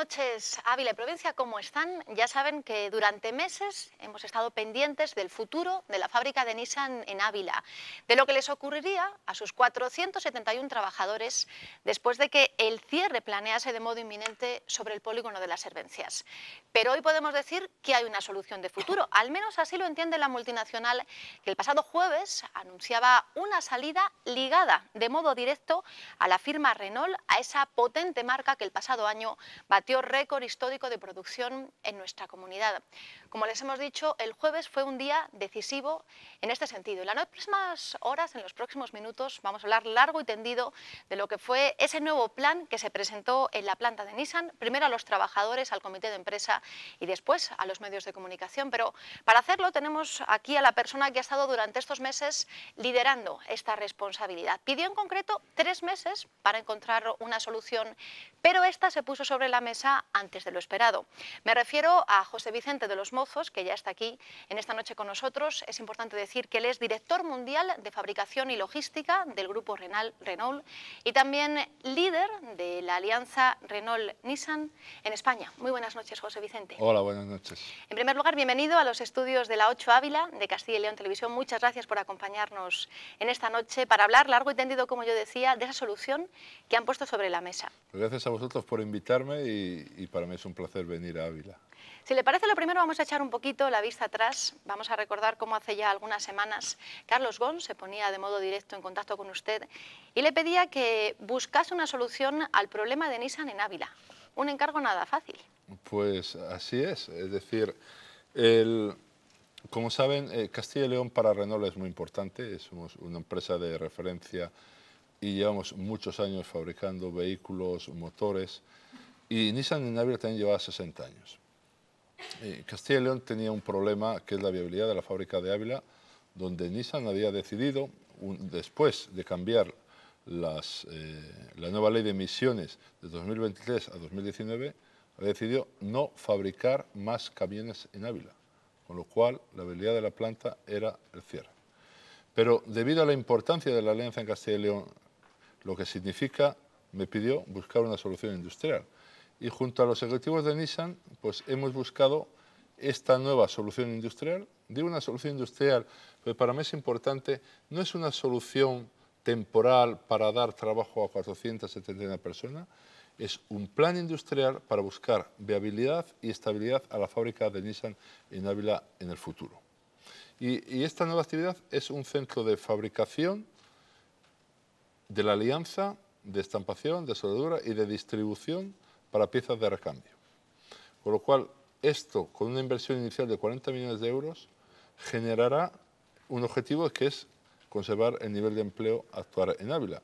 noches, Ávila y provincia, ¿cómo están? Ya saben que durante meses hemos estado pendientes del futuro de la fábrica de Nissan en Ávila, de lo que les ocurriría a sus 471 trabajadores después de que el cierre planease de modo inminente sobre el polígono de las Hervencias. Pero hoy podemos decir que hay una solución de futuro, al menos así lo entiende la multinacional, que el pasado jueves anunciaba una salida ligada de modo directo a la firma Renault, a esa potente marca que el pasado año batió récord histórico de producción en nuestra comunidad. Como les hemos dicho, el jueves fue un día decisivo en este sentido. En las próximas horas, en los próximos minutos, vamos a hablar largo y tendido de lo que fue ese nuevo plan que se presentó en la planta de Nissan, primero a los trabajadores, al comité de empresa y después a los medios de comunicación. Pero para hacerlo tenemos aquí a la persona que ha estado durante estos meses liderando esta responsabilidad. Pidió en concreto 3 meses para encontrar una solución, pero esta se puso sobre la mesa antes de lo esperado. Me refiero a José Vicente de los Mozos, que ya está aquí en esta noche con nosotros. Es importante decir que él es director mundial de fabricación y logística del grupo Renault y también líder de la alianza Renault-Nissan en España. Muy buenas noches, José Vicente. Hola, buenas noches. En primer lugar, bienvenido a los estudios de la 8 Ávila de Castilla y León Televisión. Muchas gracias por acompañarnos en esta noche para hablar largo y tendido, como yo decía, de esa solución que han puesto sobre la mesa. Gracias a vosotros por invitarme y para mí es un placer venir a Ávila. Si le parece, lo primero vamos a echar un poquito la vista atrás. Vamos a recordar cómo hace ya algunas semanas Carlos Ghosn se ponía de modo directo en contacto con usted y le pedía que buscase una solución al problema de Nissan en Ávila. Un encargo nada fácil. Pues así es decir, como saben, Castilla y León para Renault es muy importante, somos una empresa de referencia y llevamos muchos años fabricando vehículos, motores, y Nissan en Ávila también lleva 60 años. Castilla y León tenía un problema que es la viabilidad de la fábrica de Ávila, donde Nissan había decidido, después de cambiar la nueva ley de emisiones de 2023 a 2019, había decidido no fabricar más camiones en Ávila, con lo cual la viabilidad de la planta era el cierre. Pero debido a la importancia de la alianza en Castilla y León, lo que significa, me pidió buscar una solución industrial. Y junto a los ejecutivos de Nissan, pues hemos buscado esta nueva solución industrial. Digo una solución industrial, pero para mí es importante, no es una solución temporal para dar trabajo a 471 personas, es un plan industrial para buscar viabilidad y estabilidad a la fábrica de Nissan en Ávila en el futuro. Y esta nueva actividad es un centro de fabricación, de la alianza, de estampación, de soldadura y de distribución para piezas de recambio. Con lo cual, esto, con una inversión inicial de 40 millones de euros, generará un objetivo que es conservar el nivel de empleo actual en Ávila.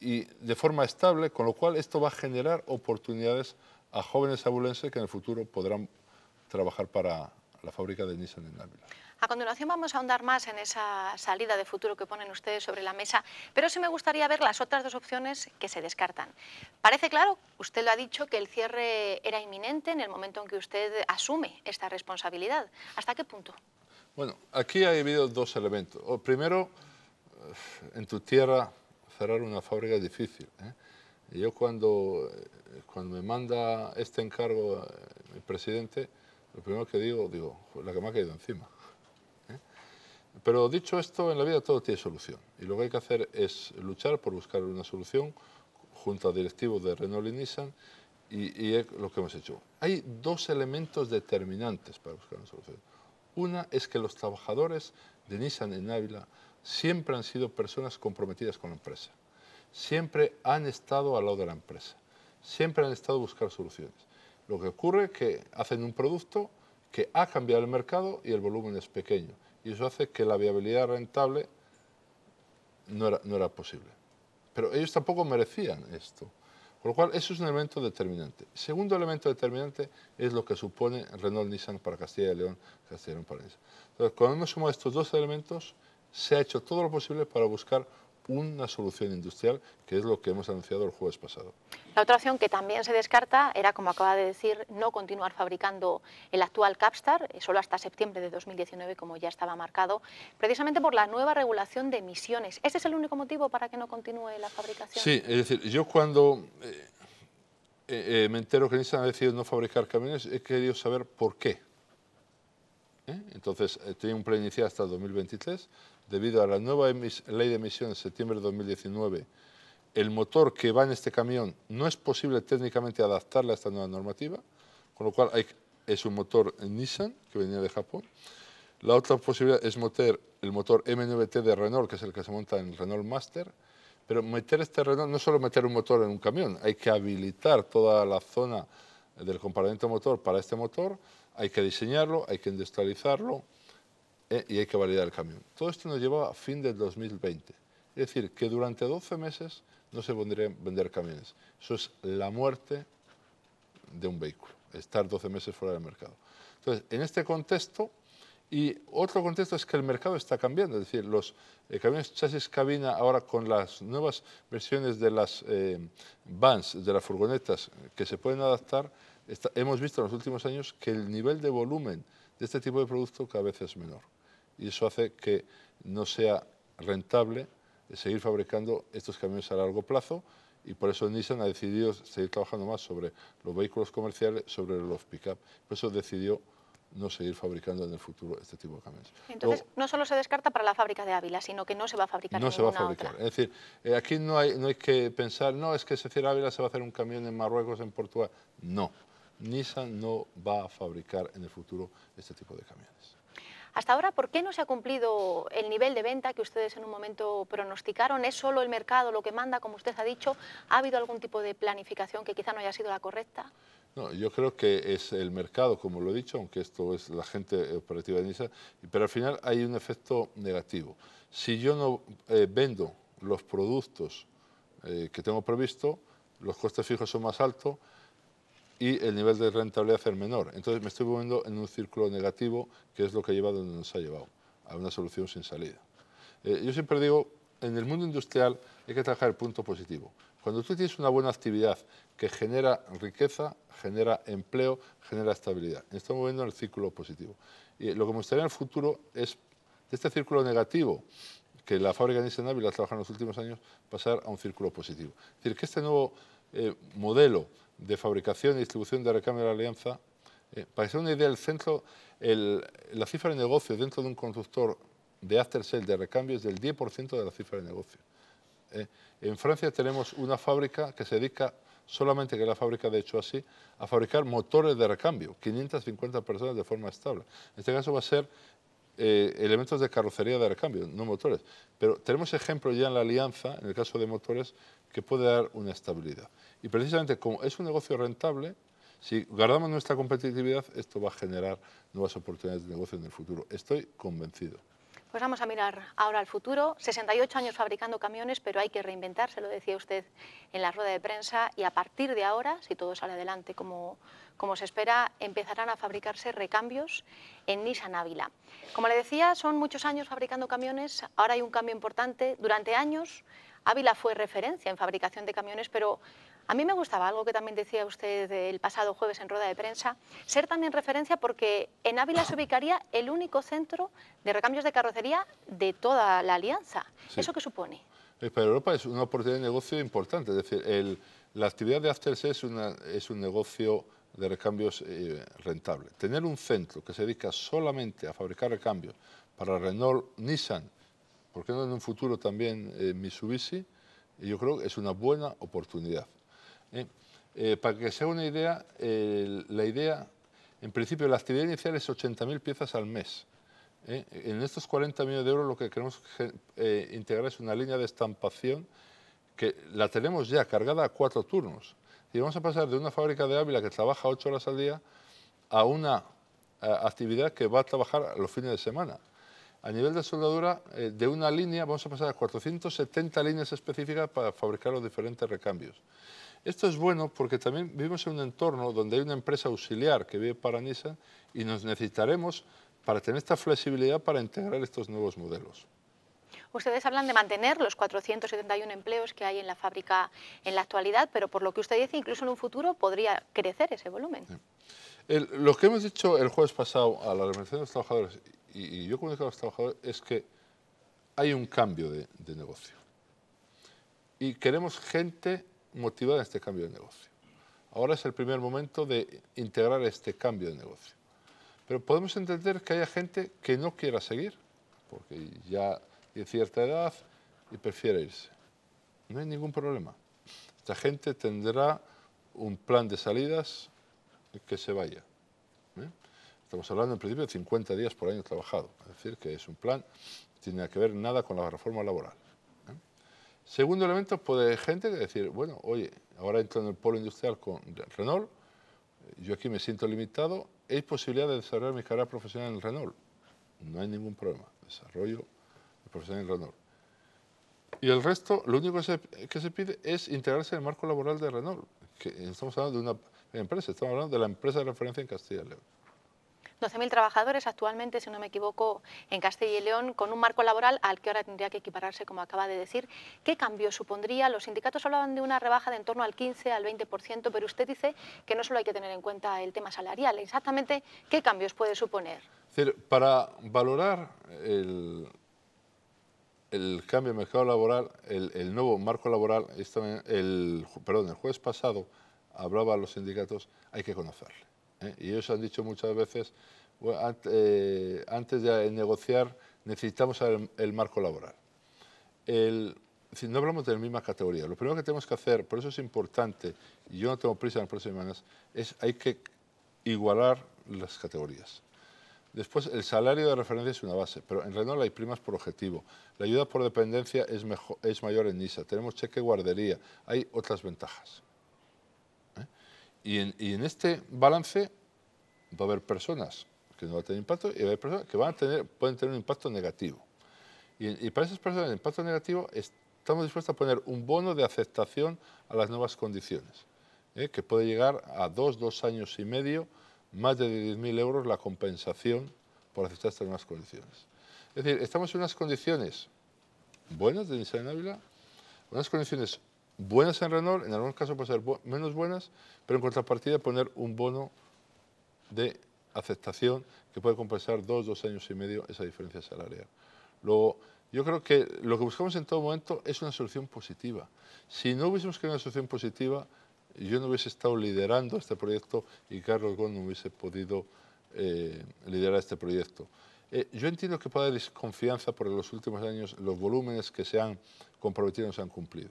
Y de forma estable, con lo cual esto va a generar oportunidades a jóvenes abulenses que en el futuro podrán trabajar para la fábrica de Nissan en Ávila. A continuación vamos a ahondar más en esa salida de futuro que ponen ustedes sobre la mesa, pero sí me gustaría ver las otras dos opciones que se descartan. Parece claro, usted lo ha dicho, que el cierre era inminente en el momento en que usted asume esta responsabilidad. ¿Hasta qué punto? Bueno, aquí ha habido dos elementos. Primero, en tu tierra cerrar una fábrica es difícil. Y yo cuando me manda este encargo el presidente, lo primero que digo, la que me ha caído encima. Pero dicho esto, en la vida todo tiene solución. Y lo que hay que hacer es luchar por buscar una solución junto a directivos de Renault y Nissan, y es lo que hemos hecho. Hay dos elementos determinantes para buscar una solución. Una es que los trabajadores de Nissan en Ávila siempre han sido personas comprometidas con la empresa. Siempre han estado al lado de la empresa. Siempre han estado a buscar soluciones. Lo que ocurre es que hacen un producto que ha cambiado el mercado y el volumen es pequeño. Y eso hace que la viabilidad rentable no era posible. Pero ellos tampoco merecían esto. Con lo cual, eso es un elemento determinante. Segundo elemento determinante es lo que supone Renault-Nissan para Castilla y León, Castilla y León para Nissan. Entonces, cuando hemos sumado estos dos elementos, se ha hecho todo lo posible para buscar una solución industrial, que es lo que hemos anunciado el jueves pasado. La otra opción que también se descarta era, como acaba de decir, no continuar fabricando el actual Capstar, solo hasta septiembre de 2019, como ya estaba marcado, precisamente por la nueva regulación de emisiones. ¿Este es el único motivo para que no continúe la fabricación? Sí, es decir, yo cuando me entero que Nissan ha decidido no fabricar camiones, he querido saber por qué. Entonces, tenía un plan inicial hasta el 2023. Debido a la nueva ley de emisiones de septiembre de 2019, el motor que va en este camión no es posible técnicamente adaptarle a esta nueva normativa, con lo cual es un motor Nissan que venía de Japón. La otra posibilidad es meter el motor M9T de Renault, que es el que se monta en el Renault Master, pero meter este Renault no es solo meter un motor en un camión, hay que habilitar toda la zona del compartimento motor para este motor, hay que diseñarlo, hay que industrializarlo y hay que validar el camión. Todo esto nos lleva a fin del 2020. Es decir, que durante 12 meses no se podrían vender camiones. Eso es la muerte de un vehículo, estar 12 meses fuera del mercado. Entonces, en este contexto, y otro contexto es que el mercado está cambiando, es decir, los camiones chasis cabina ahora con las nuevas versiones de las vans, de las furgonetas que se pueden adaptar, hemos visto en los últimos años que el nivel de volumen de este tipo de producto cada vez es menor. Y eso hace que no sea rentable seguir fabricando estos camiones a largo plazo, y por eso Nissan ha decidido seguir trabajando más sobre los vehículos comerciales, sobre los pick-up. Por eso decidió no seguir fabricando en el futuro este tipo de camiones. Entonces, no solo se descarta para la fábrica de Ávila, sino que no se va a fabricar no en se va a ninguna fabricar. otra. Es decir, aquí no hay que pensar, no, es que se cierra Ávila, se va a hacer un camión en Marruecos, en Portugal. No, Nissan no va a fabricar en el futuro este tipo de camiones. Hasta ahora, ¿por qué no se ha cumplido el nivel de venta que ustedes en un momento pronosticaron? ¿Es solo el mercado lo que manda, como usted ha dicho? ¿Ha habido algún tipo de planificación que quizá no haya sido la correcta? No, yo creo que es el mercado, como lo he dicho, aunque esto es la gente operativa de Nissan, pero al final hay un efecto negativo. Si yo no vendo los productos que tengo previsto, los costes fijos son más altos y el nivel de rentabilidad es menor. Entonces me estoy moviendo en un círculo negativo, que es lo que ha llevado donde nos ha llevado, a una solución sin salida. Yo siempre digo, en el mundo industrial hay que trabajar el punto positivo. Cuando tú tienes una buena actividad que genera riqueza, genera empleo, genera estabilidad. Estamos moviendo en el círculo positivo. Y lo que me gustaría en el futuro es, de este círculo negativo, que la fábrica de Nissan Ávila ha trabajado en los últimos años, pasar a un círculo positivo. Es decir, que este nuevo modelo de fabricación y distribución de recambio de la alianza, para que sea una idea, el centro, la cifra de negocio dentro de un constructor de after sale de recambio es del 10% de la cifra de negocio. En Francia tenemos una fábrica que se dedica solamente, que es la fábrica de hecho así, a fabricar motores de recambio, 550 personas de forma estable. En este caso va a ser elementos de carrocería de recambio, no motores. Pero tenemos ejemplos ya en la alianza, en el caso de motores, que puede dar una estabilidad. Y precisamente como es un negocio rentable, si guardamos nuestra competitividad, esto va a generar nuevas oportunidades de negocio en el futuro. Estoy convencido. Pues vamos a mirar ahora al futuro. 68 años fabricando camiones, pero hay que reinventarse, lo decía usted en la rueda de prensa, y a partir de ahora, si todo sale adelante como se espera, empezarán a fabricarse recambios en Nissan Ávila. Como le decía, son muchos años fabricando camiones, ahora hay un cambio importante. Durante años, Ávila fue referencia en fabricación de camiones, pero a mí me gustaba algo que también decía usted el pasado jueves en rueda de prensa, ser también referencia porque en Ávila se ubicaría el único centro de recambios de carrocería de toda la alianza. Sí. ¿Eso qué supone? Para Europa es una oportunidad de negocio importante, es decir, la actividad de after sales es un negocio de recambios rentable. Tener un centro que se dedica solamente a fabricar recambios para Renault, Nissan, ¿por qué no en un futuro también Mitsubishi? Yo creo que es una buena oportunidad. Para que se haga una idea, la idea, en principio, la actividad inicial es 80.000 piezas al mes. En estos 40 millones de euros lo que queremos integrar es una línea de estampación que la tenemos ya cargada a 4 turnos. Y vamos a pasar de una fábrica de Ávila que trabaja 8 horas al día a una actividad que va a trabajar los fines de semana. A nivel de soldadura, de una línea vamos a pasar a 470 líneas específicas para fabricar los diferentes recambios. Esto es bueno porque también vivimos en un entorno donde hay una empresa auxiliar que vive para Nissan y nos necesitaremos para tener esta flexibilidad para integrar estos nuevos modelos. Ustedes hablan de mantener los 471 empleos que hay en la fábrica en la actualidad, pero por lo que usted dice, incluso en un futuro podría crecer ese volumen. Sí. Lo que hemos dicho el jueves pasado a la representación de los trabajadores, y yo comunico a los trabajadores, es que hay un cambio de negocio. Y queremos gente motivada en este cambio de negocio. ahora es el primer momento de integrar este cambio de negocio. Pero podemos entender que haya gente que no quiera seguir, porque ya tiene cierta edad y prefiere irse. No hay ningún problema. Esta gente tendrá un plan de salidas que se vaya. ¿Eh? Estamos hablando en principio de 50 días por año trabajado, es decir, que es un plan que no tiene que ver nada con la reforma laboral. Segundo elemento, puede gente decir, bueno, oye, ahora entro en el polo industrial con Renault, yo aquí me siento limitado, ¿hay posibilidad de desarrollar mi carrera profesional en Renault? No hay ningún problema, desarrollo profesional en Renault. Y el resto, lo único que se pide es integrarse en el marco laboral de Renault, que estamos hablando de una empresa, estamos hablando de la empresa de referencia en Castilla y León. 12.000 trabajadores actualmente, si no me equivoco, en Castilla y León, con un marco laboral al que ahora tendría que equipararse, como acaba de decir. ¿Qué cambio supondría? Los sindicatos hablaban de una rebaja de en torno al 15, al 20%, pero usted dice que no solo hay que tener en cuenta el tema salarial. Exactamente, ¿qué cambios puede suponer? Es decir, para valorar el cambio de mercado laboral, el nuevo marco laboral, el jueves pasado hablaba a los sindicatos, hay que conocerle. Y ellos han dicho muchas veces, bueno, antes de negociar necesitamos saber el marco laboral. Si no hablamos de la misma categoría, lo primero que tenemos que hacer, por eso es importante, y yo no tengo prisa en las próximas semanas, hay que igualar las categorías. Después, el salario de referencia es una base, pero en Renault hay primas por objetivo. La ayuda por dependencia es mayor en NISA. Tenemos cheque guardería. Hay otras ventajas. Y en este balance va a haber personas que no van a tener impacto y va a haber personas que pueden tener un impacto negativo. Y para esas personas, el impacto negativo, estamos dispuestos a poner un bono de aceptación a las nuevas condiciones, que puede llegar a 2 años y medio, más de 10.000 euros la compensación por aceptar estas nuevas condiciones. Es decir, estamos en unas condiciones buenas de Nissan en Ávila, unas condiciones buenas en Renault, en algunos casos pueden ser menos buenas, pero en contrapartida poner un bono de aceptación que puede compensar 2 años y medio esa diferencia salarial. Luego, yo creo que lo que buscamos en todo momento es una solución positiva. Si no hubiésemos querido una solución positiva, yo no hubiese estado liderando este proyecto y Carlos Ghosn no hubiese podido liderar este proyecto. Yo entiendo que puede haber desconfianza porque en los últimos años los volúmenes que se han comprometido no se han cumplido.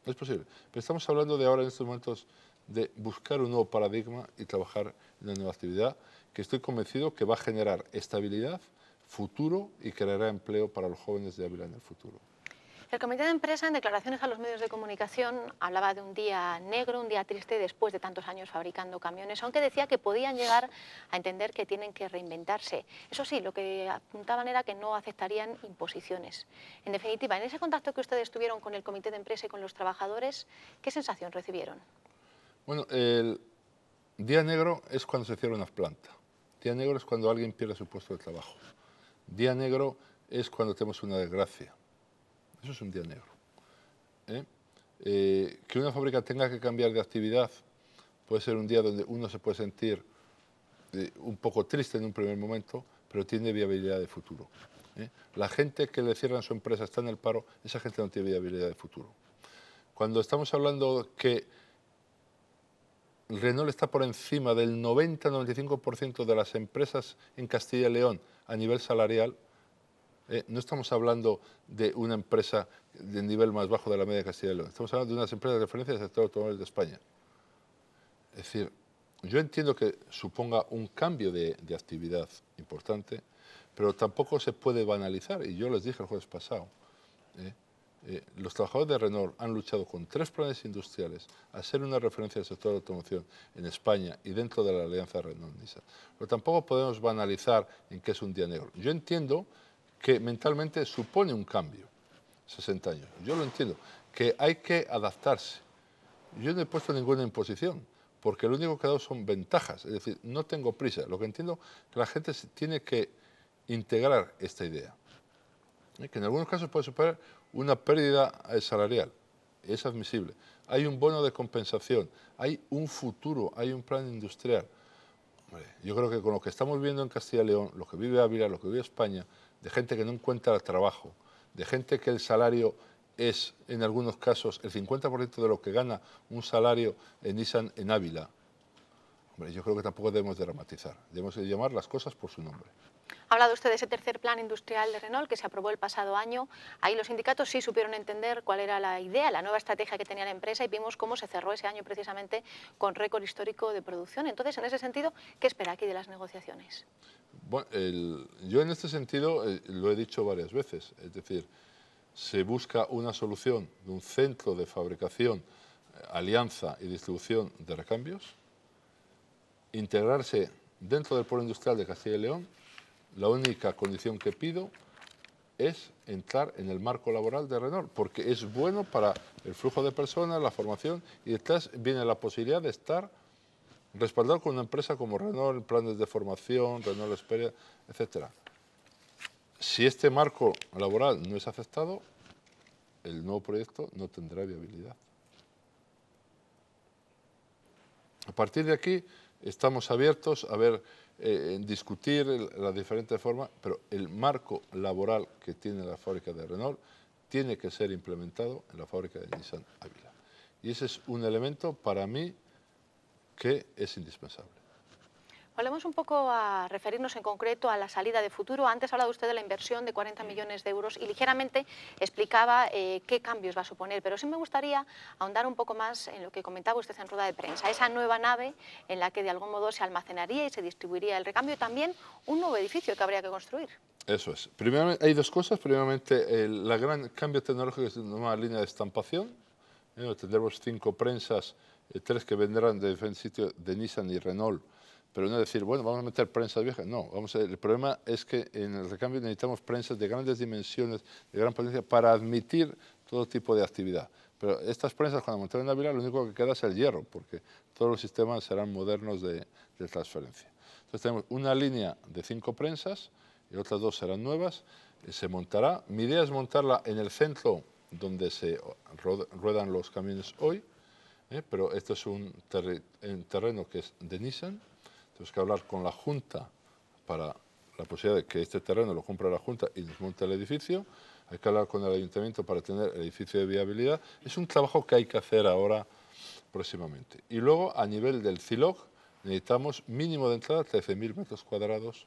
Es posible, pero estamos hablando de ahora en estos momentos de buscar un nuevo paradigma y trabajar en una nueva actividad que estoy convencido que va a generar estabilidad, futuro y creará empleo para los jóvenes de Ávila en el futuro. El comité de empresa, en declaraciones a los medios de comunicación, hablaba de un día negro, un día triste después de tantos años fabricando camiones, aunque decía que podían llegar a entender que tienen que reinventarse. Eso sí, lo que apuntaban era que no aceptarían imposiciones. En definitiva, en ese contacto que ustedes tuvieron con el comité de empresa y con los trabajadores, ¿qué sensación recibieron? Bueno, el día negro es cuando se cierra una planta. Día negro es cuando alguien pierde su puesto de trabajo. Día negro es cuando tenemos una desgracia. Eso es un día negro. Que una fábrica tenga que cambiar de actividad puede ser un día donde uno se puede sentir un poco triste en un primer momento, pero tiene viabilidad de futuro. La gente que le cierran su empresa está en el paro, esa gente no tiene viabilidad de futuro. Cuando estamos hablando que Renault está por encima del 90-95% de las empresas en Castilla y León a nivel salarial, no estamos hablando de una empresa de nivel más bajo de la media de Castilla y León, estamos hablando de unas empresas de referencia del sector automóvil de España. Es decir, yo entiendo que suponga un cambio de actividad importante, pero tampoco se puede banalizar, y yo les dije el jueves pasado, los trabajadores de Renault han luchado con 3 planes industriales a ser una referencia del sector de automoción en España y dentro de la alianza Renault-Nissan. Pero tampoco podemos banalizar en que es un día negro. Yo entiendo que mentalmente supone un cambio, 60 años. Yo lo entiendo, que hay que adaptarse. Yo no he puesto ninguna imposición, porque lo único que he dado son ventajas. Es decir, no tengo prisa. Lo que entiendo es que la gente tiene que integrar esta idea, que en algunos casos puede suponer una pérdida salarial, es admisible. Hay un bono de compensación, hay un futuro, hay un plan industrial. Yo creo que con lo que estamos viendo en Castilla y León, lo que vive Ávila, lo que vive España, de gente que no encuentra trabajo, de gente que el salario es en algunos casos el 50% de lo que gana un salario en Nissan en Ávila. Hombre, yo creo que tampoco debemos dramatizar, debemos de llamar las cosas por su nombre. Ha hablado usted de ese tercer plan industrial de Renault que se aprobó el pasado año. Ahí los sindicatos sí supieron entender cuál era la idea, la nueva estrategia que tenía la empresa y vimos cómo se cerró ese año precisamente con récord histórico de producción. Entonces, en ese sentido, ¿qué espera aquí de las negociaciones? Bueno, yo en este sentido lo he dicho varias veces, es decir, se busca una solución de un centro de fabricación, alianza y distribución de recambios, integrarse dentro del polo industrial de Castilla y León. La única condición que pido es entrar en el marco laboral de Renault, porque es bueno para el flujo de personas, la formación, y detrás viene la posibilidad de estar respaldado con una empresa como Renault, planes de formación, Renault Experience, etc. Si este marco laboral no es aceptado, el nuevo proyecto no tendrá viabilidad. A partir de aquí estamos abiertos a ver, discutir las diferentes formas, pero el marco laboral que tiene la fábrica de Renault tiene que ser implementado en la fábrica de Nissan Ávila. Y ese es un elemento para mí que es indispensable. Volvemos un poco a referirnos en concreto a la salida de Futuro. Antes ha hablado usted de la inversión de 40 millones de euros y ligeramente explicaba qué cambios va a suponer, pero sí me gustaría ahondar un poco más en lo que comentaba usted en rueda de prensa, esa nueva nave en la que de algún modo se almacenaría y se distribuiría el recambio y también un nuevo edificio que habría que construir. Eso es. Primero, hay dos cosas. Primeramente, el gran cambio tecnológico es una nueva línea de estampación. Tendremos 5 prensas, 3 que vendrán de diferentes sitios de Nissan y Renault. Pero no decir, bueno, vamos a meter prensas viejas. No, el problema es que en el recambio necesitamos prensas de grandes dimensiones, de gran potencia, para admitir todo tipo de actividad. Pero estas prensas, cuando montaron en Ávila, lo único que queda es el hierro, porque todos los sistemas serán modernos de transferencia. Entonces tenemos una línea de 5 prensas y otras 2 serán nuevas. Se montará. Mi idea es montarla en el centro donde se ruedan los camiones hoy, pero esto es un terreno que es de Nissan. Tenemos que hablar con la Junta para la posibilidad de que este terreno lo compre la Junta y nos monte el edificio. Hay que hablar con el Ayuntamiento para tener el edificio de viabilidad. Es un trabajo que hay que hacer ahora próximamente. Y luego, a nivel del CILOG, necesitamos mínimo de entrada 13.000 metros cuadrados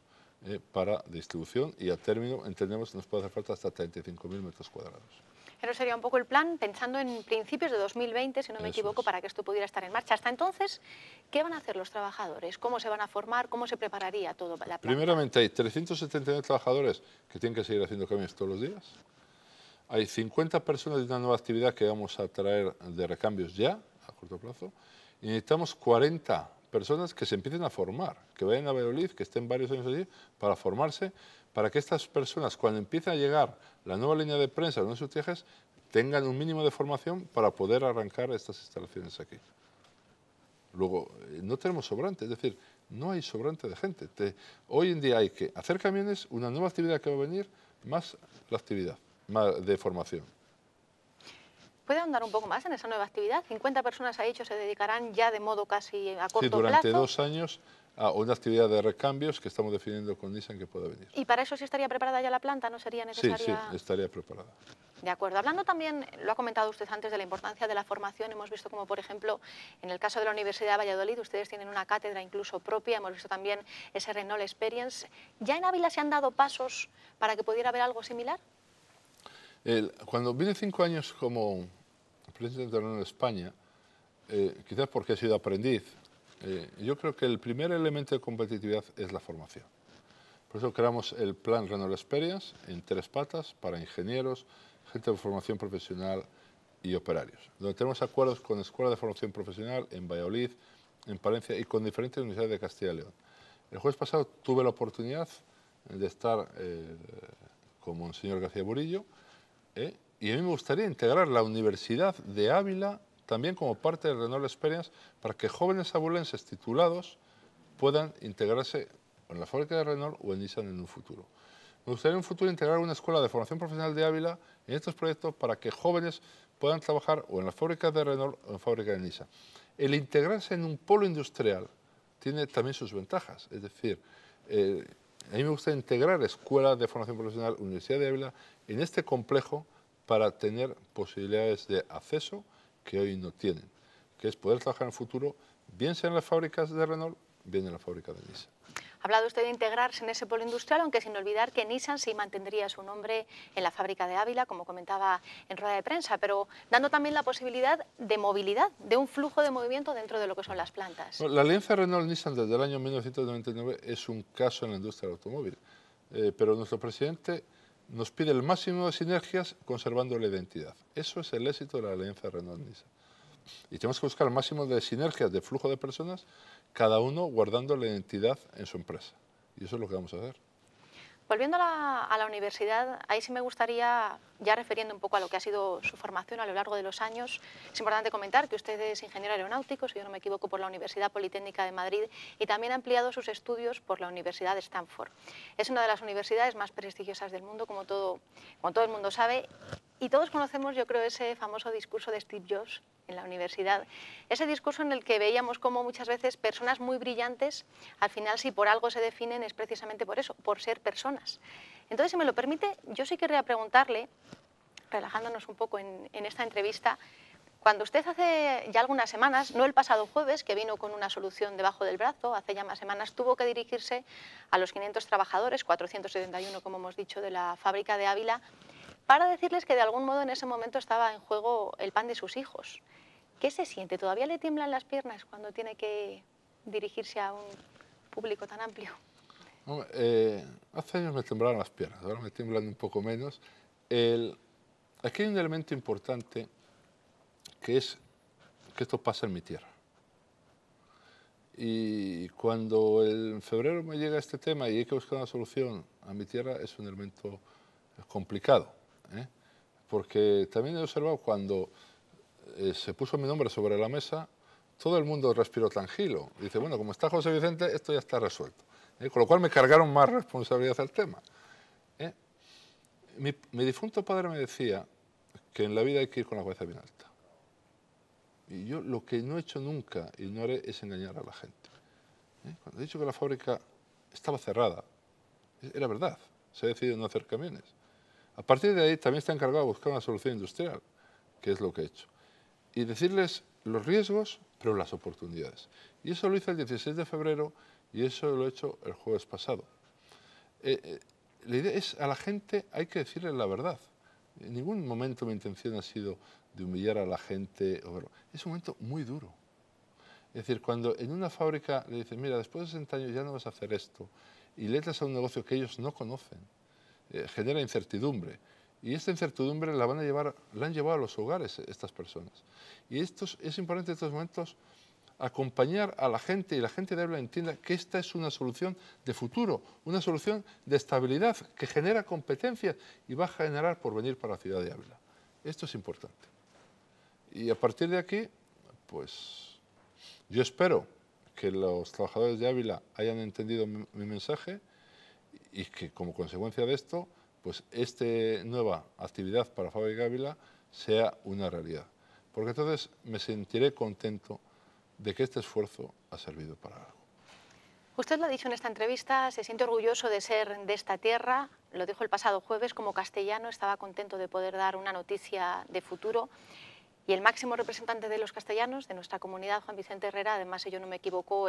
para distribución y a término entendemos que nos puede hacer falta hasta 35.000 metros cuadrados. Eso sería un poco el plan, pensando en principios de 2020, si no me equivoco, para que esto pudiera estar en marcha. Hasta entonces, ¿qué van a hacer los trabajadores? ¿Cómo se van a formar? ¿Cómo se prepararía todo la planta? Primeramente, hay 379 trabajadores que tienen que seguir haciendo camiones todos los días. Hay 50 personas de una nueva actividad que vamos a traer de recambios ya, a corto plazo. Y necesitamos 40 personas que se empiecen a formar, que vayan a Valladolid, que estén varios años allí, para formarse, para que estas personas, cuando empiece a llegar la nueva línea de prensa, los nuevos utillajes, tengan un mínimo de formación para poder arrancar estas instalaciones aquí. Luego, no tenemos sobrante, es decir, no hay sobrante de gente. Hoy en día hay que hacer camiones, una nueva actividad que va a venir, más la actividad más de formación. ¿Puede ahondar un poco más en esa nueva actividad? 50 personas, ha dicho, se dedicarán ya de modo casi a corto Sí, durante plazo. 2 años a una actividad de recambios que estamos definiendo con Nissan que pueda venir. ¿Y para eso sí estaría preparada ya la planta? ¿No sería necesaria? Sí, estaría preparada. De acuerdo. Hablando también, lo ha comentado usted antes, de la importancia de la formación, hemos visto como, por ejemplo, en el caso de la Universidad de Valladolid, ustedes tienen una cátedra incluso propia, hemos visto también ese Renault Experience. ¿Ya en Ávila se han dado pasos para que pudiera haber algo similar? Cuando vine 5 años como presidente de Renault España, quizás porque he sido aprendiz, yo creo que el primer elemento de competitividad es la formación. Por eso creamos el plan Renault Experience en 3 patas para ingenieros, gente de formación profesional y operarios, donde tenemos acuerdos con escuelas de formación profesional en Valladolid, en Palencia y con diferentes universidades de Castilla y León. El jueves pasado tuve la oportunidad de estar con Monseñor García Burillo, y a mí me gustaría integrar la Universidad de Ávila también como parte de Renault Experience para que jóvenes abulenses titulados puedan integrarse en la fábrica de Renault o en Nissan en un futuro. Me gustaría en un futuro integrar una escuela de formación profesional de Ávila en estos proyectos para que jóvenes puedan trabajar o en las fábricas de Renault o en la fábrica de Nissan. El integrarse en un polo industrial tiene también sus ventajas, es decir, a mí me gusta integrar escuelas de formación profesional, Universidad de Ávila, en este complejo para tener posibilidades de acceso que hoy no tienen, que es poder trabajar en el futuro, bien sea en las fábricas de Renault, bien en la fábrica de Nissan. Ha hablado usted de integrarse en ese polo industrial, aunque sin olvidar que Nissan sí mantendría su nombre en la fábrica de Ávila, como comentaba en rueda de prensa, pero dando también la posibilidad de movilidad, de un flujo de movimiento dentro de lo que son las plantas. Bueno, la alianza Renault-Nissan desde el año 1999 es un caso en la industria del automóvil, pero nuestro presidente nos pide el máximo de sinergias conservando la identidad. Eso es el éxito de la alianza Renault-Nissan. Y tenemos que buscar el máximo de sinergias de flujo de personas, cada uno guardando la identidad en su empresa. Y eso es lo que vamos a hacer. Volviendo a la universidad, ahí sí me gustaría, ya refiriendo un poco a lo que ha sido su formación a lo largo de los años, es importante comentar que usted es ingeniero aeronáutico, si yo no me equivoco, por la Universidad Politécnica de Madrid y también ha ampliado sus estudios por la Universidad de Stanford. Es una de las universidades más prestigiosas del mundo, como todo el mundo sabe, y todos conocemos, yo creo, ese famoso discurso de Steve Jobs en la universidad. Ese discurso en el que veíamos cómo muchas veces personas muy brillantes, al final si por algo se definen es precisamente por eso, por ser personas. Entonces, si me lo permite, yo sí querría preguntarle, relajándonos un poco en esta entrevista, cuando usted hace ya algunas semanas, no el pasado jueves, que vino con una solución debajo del brazo, hace ya más semanas, tuvo que dirigirse a los 500 trabajadores, 471 como hemos dicho, de la fábrica de Ávila, para decirles que de algún modo en ese momento estaba en juego el pan de sus hijos. ¿Qué se siente? ¿Todavía le tiemblan las piernas cuando tiene que dirigirse a un público tan amplio? Hace años me temblaban las piernas, ahora me tiemblan un poco menos. Aquí hay un elemento importante que es que esto pasa en mi tierra. Y cuando en febrero me llega este tema y hay que buscar una solución a mi tierra, es un elemento complicado, ¿eh? Porque también he observado cuando se puso mi nombre sobre la mesa, todo el mundo respiró tranquilo. Dice, bueno, como está José Vicente, esto ya está resuelto. Con lo cual me cargaron más responsabilidad al tema. Mi difunto padre me decía que en la vida hay que ir con la cabeza bien alta. Y yo lo que no he hecho nunca y no haré es engañar a la gente. Cuando he dicho que la fábrica estaba cerrada, era verdad, se ha decidido no hacer camiones. A partir de ahí también está encargado de buscar una solución industrial, que es lo que he hecho. Y decirles los riesgos, pero las oportunidades. Y eso lo hice el 16 de febrero y eso lo he hecho el jueves pasado. La idea es, a la gente hay que decirle la verdad. En ningún momento mi intención ha sido de humillar a la gente. Es un momento muy duro. Es decir, cuando en una fábrica le dicen, mira, después de 60 años ya no vas a hacer esto, y le entras a un negocio que ellos no conocen, genera incertidumbre. Y esta incertidumbre la han llevado a los hogares estas personas. Y es importante en estos momentos acompañar a la gente y la gente de Ávila entienda que esta es una solución de futuro, una solución de estabilidad que genera competencias y va a generar porvenir para la ciudad de Ávila. Esto es importante. Y a partir de aquí, pues yo espero que los trabajadores de Ávila hayan entendido mi mensaje y que como consecuencia de esto, pues esta nueva actividad para Fábrica Ávila sea una realidad. Porque entonces me sentiré contento de que este esfuerzo ha servido para algo. Usted lo ha dicho en esta entrevista, se siente orgulloso de ser de esta tierra, lo dijo el pasado jueves, como castellano estaba contento de poder dar una noticia de futuro. Y el máximo representante de los castellanos, de nuestra comunidad, Juan Vicente Herrera, además, si yo no me equivoco,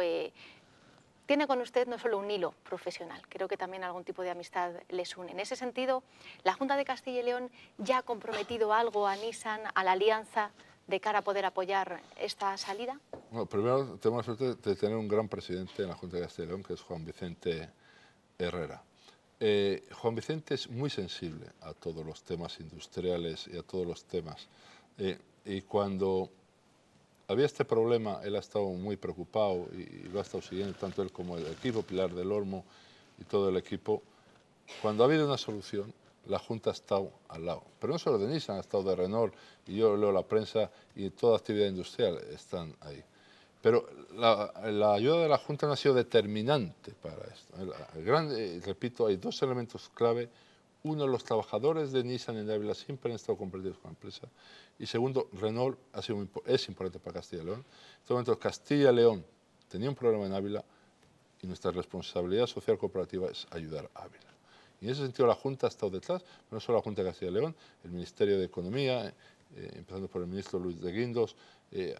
tiene con usted no solo un hilo profesional, creo que también algún tipo de amistad les une. En ese sentido, ¿la Junta de Castilla y León ya ha comprometido algo a Nissan, a la alianza, de cara a poder apoyar esta salida? Bueno, primero tenemos la suerte de tener un gran presidente en la Junta de Castilla y León, que es Juan Vicente Herrera. Juan Vicente es muy sensible a todos los temas industriales y a todos los temas. Y cuando había este problema, él ha estado muy preocupado y lo ha estado siguiendo, tanto él como el equipo, Pilar del Olmo y todo el equipo. Cuando ha habido una solución, la Junta ha estado al lado. Pero no solo de Nissan, ha estado de Renault, y yo leo la prensa y toda actividad industrial están ahí. Pero la ayuda de la Junta no ha sido determinante para esto. Repito, hay dos elementos clave. Uno, los trabajadores de Nissan en Ávila siempre han estado comprometidos con la empresa. Y segundo, Renault es importante para Castilla y León. En este momento, Castilla y León tenía un problema en Ávila y nuestra responsabilidad social cooperativa es ayudar a Ávila. Y en ese sentido la Junta ha estado detrás, no solo la Junta de Castilla y León, el Ministerio de Economía, empezando por el ministro Luis de Guindos,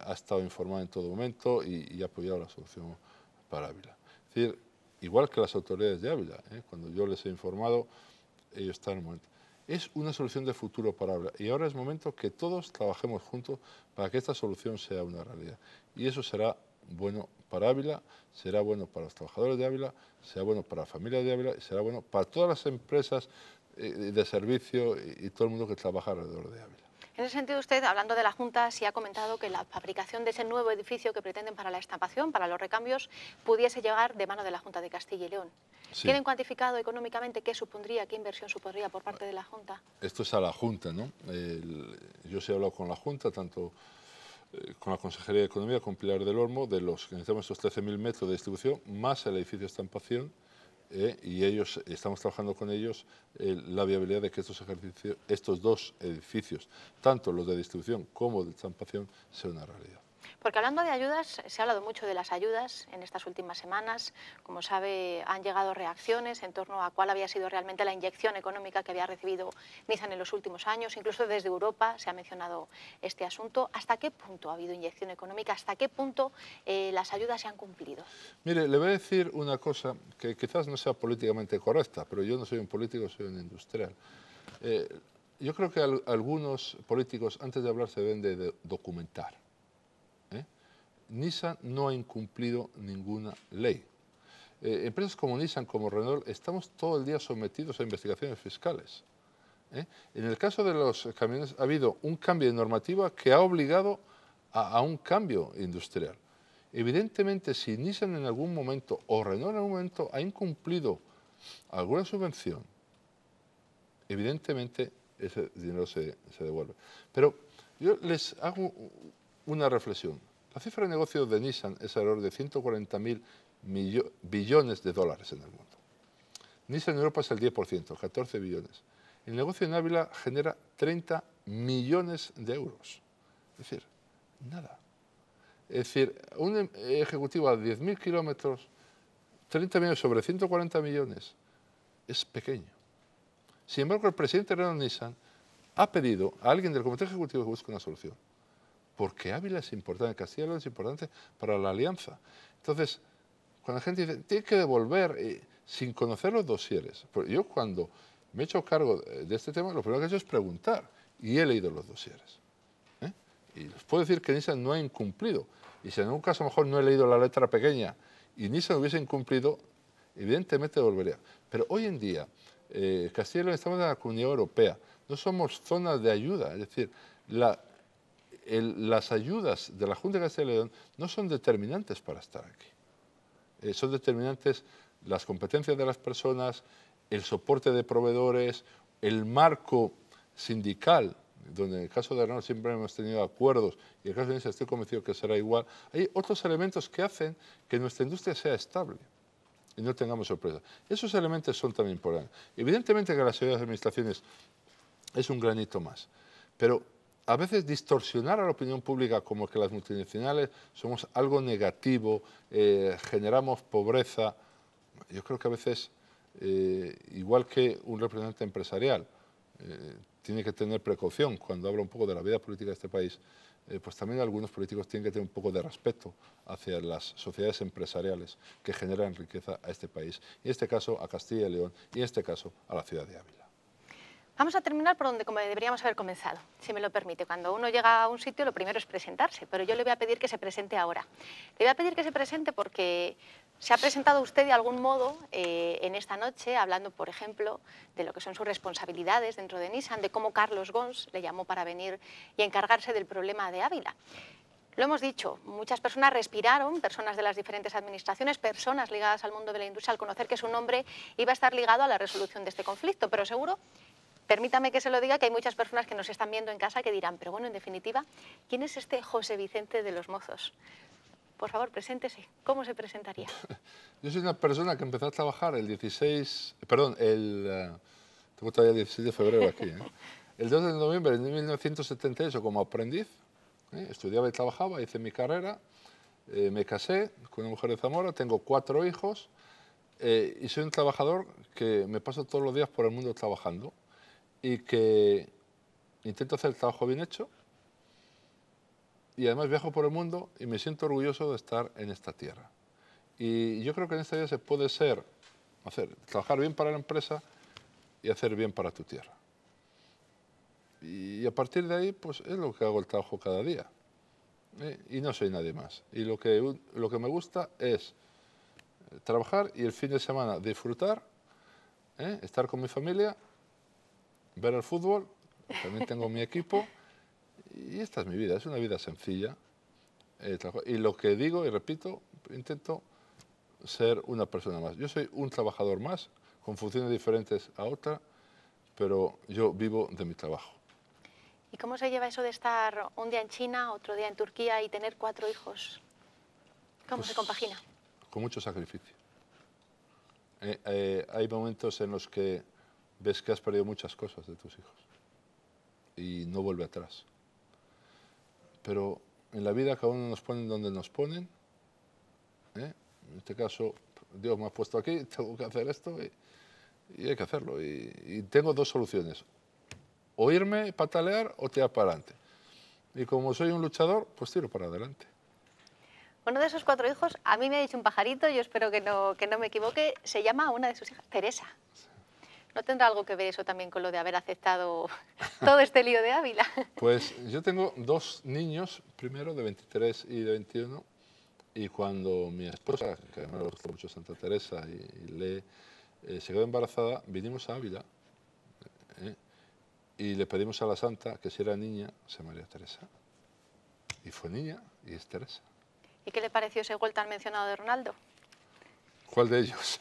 ha estado informado en todo momento y ha apoyado la solución para Ávila. Es decir, igual que las autoridades de Ávila, cuando yo les he informado, ellos están en el momento. Es una solución de futuro para Ávila y ahora es momento que todos trabajemos juntos para que esta solución sea una realidad. Y eso será bueno para Ávila, será bueno para los trabajadores de Ávila, será bueno para la familia de Ávila y será bueno para todas las empresas de servicio y todo el mundo que trabaja alrededor de Ávila. En ese sentido, usted, hablando de la Junta, sí ha comentado que la fabricación de ese nuevo edificio que pretenden para la estampación, para los recambios, pudiese llegar de mano de la Junta de Castilla y León. Sí. ¿Tienen cuantificado económicamente qué supondría, qué inversión supondría por parte de la Junta? Esto es a la Junta, ¿no? Yo sí he hablado con la Junta, tanto con la Consejería de Economía, con Pilar del Olmo, de los que necesitamos estos 13.000 metros de distribución, más el edificio de estampación, y estamos trabajando con ellos la viabilidad de que estos dos edificios, tanto los de distribución como de estampación, sean una realidad. Porque hablando de ayudas, se ha hablado mucho de las ayudas en estas últimas semanas. Como sabe, han llegado reacciones en torno a cuál había sido realmente la inyección económica que había recibido Nissan en los últimos años. Incluso desde Europa se ha mencionado este asunto. ¿Hasta qué punto ha habido inyección económica? ¿Hasta qué punto las ayudas se han cumplido? Mire, le voy a decir una cosa que quizás no sea políticamente correcta, pero yo no soy un político, soy un industrial. Yo creo que algunos políticos, antes de hablar, se deben de documentar. Nissan no ha incumplido ninguna ley. Empresas como Nissan, como Renault, estamos todo el día sometidos a investigaciones fiscales. En el caso de los camiones ha habido un cambio de normativa que ha obligado a un cambio industrial. Evidentemente, si Nissan en algún momento o Renault en algún momento ha incumplido alguna subvención, evidentemente ese dinero se devuelve. Pero yo les hago una reflexión. La cifra de negocio de Nissan es alrededor de 140.000 billones de dólares en el mundo. Nissan en Europa es el 10%, 14 billones. El negocio en Ávila genera 30 millones de euros. Es decir, nada. Es decir, un ejecutivo a 10.000 kilómetros, 30 millones sobre 140 millones, es pequeño. Sin embargo, el presidente Renault Nissan ha pedido a alguien del comité ejecutivo que busque una solución. Porque Ávila es importante, Castilla y León es importante para la alianza. Entonces, cuando la gente dice, tiene que devolver, sin conocer los dosieres. Pues yo cuando me he hecho cargo de este tema, lo primero que he hecho es preguntar, y he leído los dosieres. Y les puedo decir que Nissan no ha incumplido. Y si en algún caso a lo mejor no he leído la letra pequeña y Nissan hubiese incumplido, evidentemente devolvería. Pero hoy en día, Castilla y León estamos en la Comunidad Europea, no somos zonas de ayuda, es decir, las ayudas de la Junta de Castilla y León no son determinantes para estar aquí. Son determinantes las competencias de las personas, el soporte de proveedores, el marco sindical, donde en el caso de Renault siempre hemos tenido acuerdos y en el caso de Nissan estoy convencido que será igual. Hay otros elementos que hacen que nuestra industria sea estable y no tengamos sorpresas. Esos elementos son también importantes. Evidentemente que las ayudas de administraciones es un granito más, pero a veces distorsionar a la opinión pública como que las multinacionales somos algo negativo, generamos pobreza. Yo creo que a veces, igual que un representante empresarial tiene que tener precaución cuando habla un poco de la vida política de este país, pues también algunos políticos tienen que tener un poco de respeto hacia las sociedades empresariales que generan riqueza a este país, y en este caso a Castilla y León, y en este caso a la ciudad de Ávila. Vamos a terminar por donde deberíamos haber comenzado, si me lo permite. Cuando uno llega a un sitio, lo primero es presentarse, pero yo le voy a pedir que se presente ahora. Le voy a pedir que se presente porque se ha presentado usted de algún modo en esta noche, hablando, por ejemplo, de lo que son sus responsabilidades dentro de Nissan, de cómo Carlos Ghosn le llamó para venir y encargarse del problema de Ávila. Lo hemos dicho, muchas personas respiraron, personas de las diferentes administraciones, personas ligadas al mundo de la industria, al conocer que su nombre iba a estar ligado a la resolución de este conflicto, pero seguro, permítame que se lo diga, que hay muchas personas que nos están viendo en casa que dirán, pero bueno, en definitiva, ¿quién es este José Vicente de los Mozos? Por favor, preséntese. ¿Cómo se presentaría? Yo soy una persona que empezó a trabajar el 16, perdón, tengo todavía el 16 de febrero aquí, el 2 de noviembre de 1978 como aprendiz, estudiaba y trabajaba, hice mi carrera, me casé con una mujer de Zamora, tengo 4 hijos, Y soy un trabajador que me paso todos los días por el mundo trabajando y que intento hacer el trabajo bien hecho y además viajo por el mundo y me siento orgulloso de estar en esta tierra. Y yo creo que en esta vida se puede trabajar bien para la empresa y hacer bien para tu tierra. Y a partir de ahí, pues es lo que hago el trabajo cada día. Y no soy nadie más. Y lo que me gusta es trabajar y el fin de semana disfrutar, estar con mi familia, ver el fútbol, también tengo mi equipo y esta es mi vida, es una vida sencilla. Y lo que digo y repito, intento ser una persona más. Yo soy un trabajador más, con funciones diferentes a otra, pero yo vivo de mi trabajo. ¿Y cómo se lleva eso de estar un día en China, otro día en Turquía y tener 4 hijos? ¿Cómo se compagina? Con mucho sacrificio. Hay momentos en los que ves que has perdido muchas cosas de tus hijos y no vuelve atrás. Pero en la vida cada uno nos ponen donde nos ponen. En este caso, Dios me ha puesto aquí, tengo que hacer esto y hay que hacerlo. Y tengo 2 soluciones. O irme, patalear o tirar para adelante. Y como soy un luchador, pues tiro para adelante. Uno de esos 4 hijos, a mí me ha dicho un pajarito, yo espero que no me equivoque, se llama una de sus hijas Teresa. ¿No tendrá algo que ver eso también con lo de haber aceptado todo este lío de Ávila? Pues yo tengo 2 niños, primero de 23 y de 21, y cuando mi esposa, que además le gusta mucho Santa Teresa, se quedó embarazada, vinimos a Ávila y le pedimos a la santa que si era niña, se llamaría Teresa. Y fue niña y es Teresa. ¿Y qué le pareció ese gol tan mencionado de Ronaldo? ¿Cuál de ellos?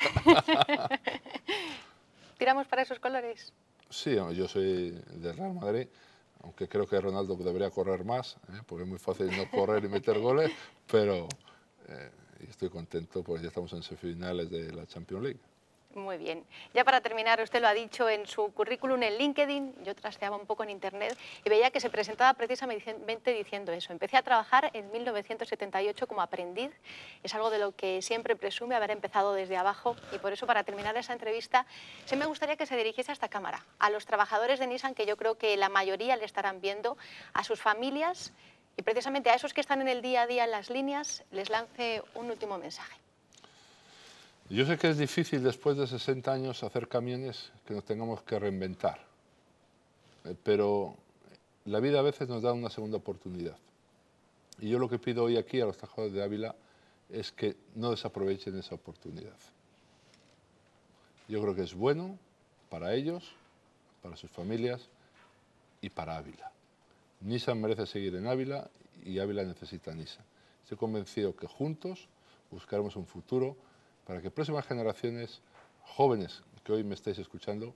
¿Tiramos para esos colores? Sí, yo soy del Real Madrid, aunque creo que Ronaldo debería correr más, porque es muy fácil no correr y meter goles, pero estoy contento porque ya estamos en semifinales de la Champions League. Muy bien. Ya para terminar, usted lo ha dicho en su currículum en LinkedIn, yo trasteaba un poco en Internet y veía que se presentaba precisamente diciendo eso. Empecé a trabajar en 1978 como aprendiz, es algo de lo que siempre presume haber empezado desde abajo y por eso para terminar esa entrevista sí me gustaría que se dirigiese a esta cámara, a los trabajadores de Nissan que yo creo que la mayoría le estarán viendo, a sus familias y precisamente a esos que están en el día a día en las líneas les lance un último mensaje. Yo sé que es difícil después de 60 años hacer camiones que nos tengamos que reinventar, pero la vida a veces nos da una segunda oportunidad. Y yo lo que pido hoy aquí a los trabajadores de Ávila es que no desaprovechen esa oportunidad. Yo creo que es bueno para ellos, para sus familias y para Ávila. Nissan merece seguir en Ávila y Ávila necesita Nissan. Estoy convencido que juntos buscaremos un futuro para que próximas generaciones, jóvenes que hoy me estáis escuchando,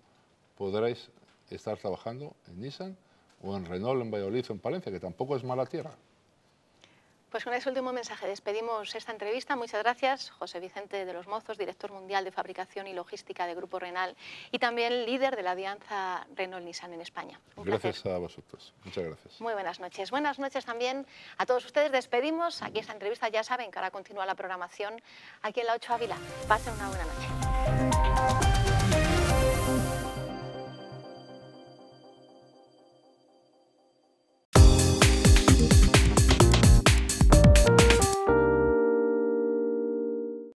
podréis estar trabajando en Nissan o en Renault, en Valladolid o en Palencia, que tampoco es mala tierra. Pues con ese último mensaje despedimos esta entrevista. Muchas gracias, José Vicente de los Mozos, director mundial de fabricación y logística de Grupo Renal y también líder de la alianza Renault-Nissan en España. Un gracias placer. A vosotros. Muchas gracias. Muy buenas noches. Buenas noches también a todos ustedes. Despedimos aquí esta entrevista. Ya saben que ahora continúa la programación aquí en la 8 Ávila. Pasen una buena noche.